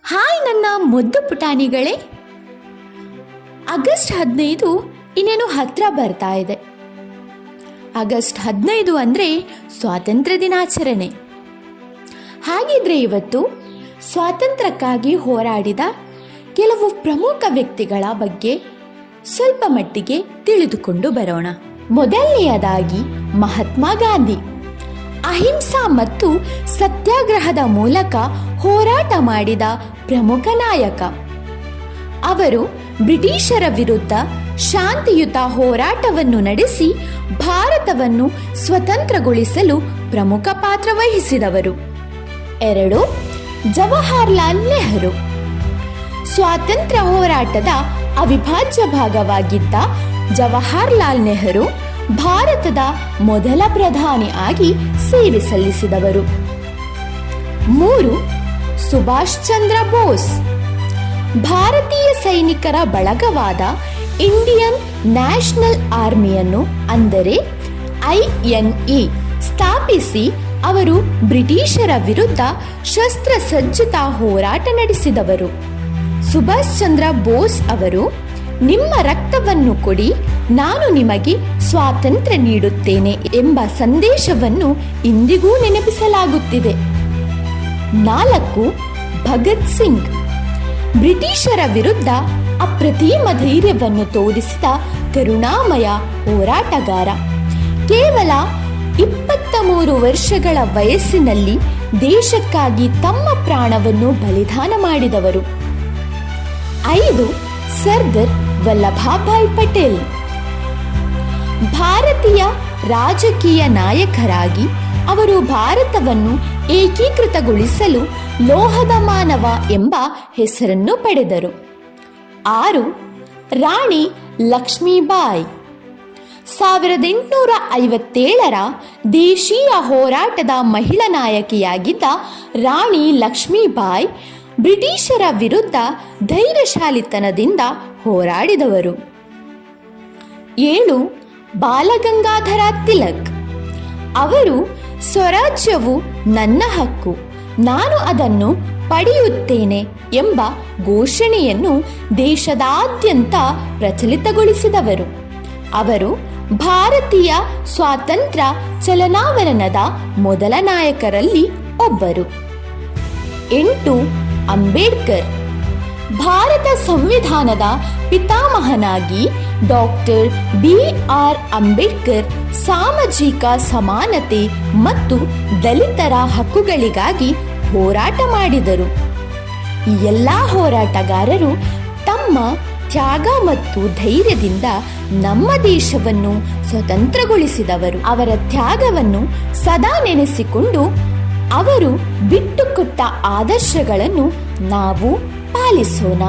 Hi ನನ್ನ ಮುದ್ದು ಪುಟಾಣಿಗಳೇ, August 15 ಇನ್ನೇನು ಹತ್ರ ಬರ್ತಾ ಇದೆ. ಆಗಸ್ಟ್ 15 ಅಂದರೆ ಸ್ವಾತಂತ್ರ್ಯ ದಿನಾಚರಣೆ. ಹಾಗಿದ್ರೆ ಇವತ್ತು ಸ್ವಾತಂತ್ರ್ಯಕ್ಕಾಗಿ ಹೋರಾಡಿದ ಕೆಲವು ಪ್ರಮುಖ ವ್ಯಕ್ತಿಗಳ ಬಗ್ಗೆ ಸ್ವಲ್ಪ ಮಟ್ಟಿಗೆ ತಿಳಿದುಕೊಂಡು ಬರೋಣ. ಮೊದಲನೆಯದಾಗಿ ಮಹಾತ್ಮ ಗಾಂಧಿ. ಅಹಿಂಸಾ ಮತ್ತು ಸತ್ಯಾಗ್ರಹದ ಮೂಲಕ ಹೋರಾಟ ಮಾಡಿದ ಪ್ರಮುಖ ನಾಯಕ. ಅವರು ಬ್ರಿಟಿಷರ ವಿರುದ್ಧ ಶಾಂತಿಯುತ ಹೋರಾಟವನ್ನು ನಡೆಸಿ ಭಾರತವನ್ನು ಸ್ವತಂತ್ರಗೊಳಿಸಲು ಪ್ರಮುಖ ಪಾತ್ರ ವಹಿಸಿದವರು. 2. ಜವಾಹರ್ಲಾಲ್ ನೆಹರು. ಸ್ವಾತಂತ್ರ್ಯ ಹೋರಾಟದ ಅವಿಭಾಜ್ಯ ಭಾಗವಾಗಿದ್ದ ಜವಾಹರ್ಲಾಲ್ ನೆಹರು ಭಾರತದ ಮೊದಲ ಪ್ರಧಾನಿ ಆಗಿ ಸೇವೆ ಸಲ್ಲಿಸಿದವರು. 3. ಸುಭಾಷ್ ಚಂದ್ರ ಬೋಸ್. ಭಾರತೀಯ ಸೈನಿಕರ ಬಳಗವಾದ ಇಂಡಿಯನ್ ನ್ಯಾಷನಲ್ ಆರ್ಮಿಯನ್ನು ಅಂದರೆ INA ಸ್ಥಾಪಿಸಿ ಅವರು ಬ್ರಿಟಿಷರ ವಿರುದ್ಧ ಶಸ್ತ್ರಸಜ್ಜಿತ ಹೋರಾಟ ನಡೆಸಿದವರು. ಸುಭಾಷ್ ಚಂದ್ರ ಬೋಸ್ ಅವರು ನಿಮ್ಮ ರಕ್ತವನ್ನು ಕೊಡಿ, ನಾನು ನಿಮಗೆ ಸ್ವಾತಂತ್ರ್ಯ ನೀಡುತ್ತೇನೆ ಎಂಬ ಸಂದೇಶವನ್ನು ಇಂದಿಗೂ ನೆನಪಿಸಲಾಗುತ್ತಿದೆ. 4. ಭಗತ್ ಸಿಂಗ್. ಬ್ರಿಟಿಷರ ವಿರುದ್ಧ ಅಪ್ರತಿಮ ಧೈರ್ಯವನ್ನು ತೋರಿಸಿದ ಕರುಣಾಮಯ ಹೋರಾಟಗಾರ. ಕೇವಲ 23 ವರ್ಷಗಳ ವಯಸ್ಸಿನಲ್ಲಿ ದೇಶಕ್ಕಾಗಿ ತಮ್ಮ ಪ್ರಾಣವನ್ನು ಬಲಿದಾನ ಮಾಡಿದವರು. 5. ಸರ್ದಾರ್ ವಲ್ಲಭಭಾಯ್ ಪಟೇಲ್. ಭಾರತೀಯ ರಾಜಕೀಯ ನಾಯಕರಾಗಿ ಅವರು ಭಾರತವನ್ನು ಏಕೀಕೃತಗೊಳಿಸಲು ಲೋಹದ ಮಾನವ ಎಂಬ ಹೆಸರನ್ನು ಪಡೆದರು. 6. ರಾಣಿ ಲಕ್ಷ್ಮೀಬಾಯಿ. 1857ರ ದೇಶೀಯ ಹೋರಾಟದ ಮಹಿಳಾ ನಾಯಕಿಯಾಗಿದ್ದ ರಾಣಿ ಲಕ್ಷ್ಮೀಬಾಯಿ ಬ್ರಿಟಿಷರ ವಿರುದ್ಧ ಧೈರ್ಯಶಾಲಿತನದಿಂದ ಹೋರಾಡಿದವರು. 7. ಬಾಲಗಂಗಾಧರ ತಿಲಕ್. ಅವರು ಸ್ವರಾಜ್ಯವು ನನ್ನ ಹಕ್ಕು, ನಾನು ಅದನ್ನು ಪಡೆಯುತ್ತೇನೆ ಎಂಬ ಘೋಷಣೆಯನ್ನು ದೇಶದಾದ್ಯಂತ ಪ್ರಚಲಿತಗೊಳಿಸಿದವರು. ಅವರು ಭಾರತೀಯ ಸ್ವಾತಂತ್ರ್ಯ ಚಲನಾವಲನದ ಮೊದಲ ನಾಯಕರಲ್ಲಿ ಒಬ್ಬರು. 8. ಅಂಬೇಡ್ಕರ್. ಭಾರತ ಸಂವಿಧಾನದ ಪಿತಾಮಹನಾಗಿ ಡಾಕ್ಟರ್ BR ಅಂಬೇಡ್ಕರ್ ಸಾಮಾಜಿಕ ಸಮಾನತೆ ಮತ್ತು ದಲಿತರ ಹಕ್ಕುಗಳಿಗಾಗಿ ಹೋರಾಟ ಮಾಡಿದರು. ಈ ಎಲ್ಲ ಹೋರಾಟಗಾರರು ತಮ್ಮ ತ್ಯಾಗ ಮತ್ತು ಧೈರ್ಯದಿಂದ ನಮ್ಮ ದೇಶವನ್ನು ಸ್ವತಂತ್ರಗೊಳಿಸಿದವರು. ಅವರ ತ್ಯಾಗವನ್ನು ಸದಾ ನೆನೆಸಿಕೊಂಡು ಅವರು ಬಿಟ್ಟುಕೊಟ್ಟ ಆದರ್ಶಗಳನ್ನು ನಾವು ಪಾಲಿಸೋಣ.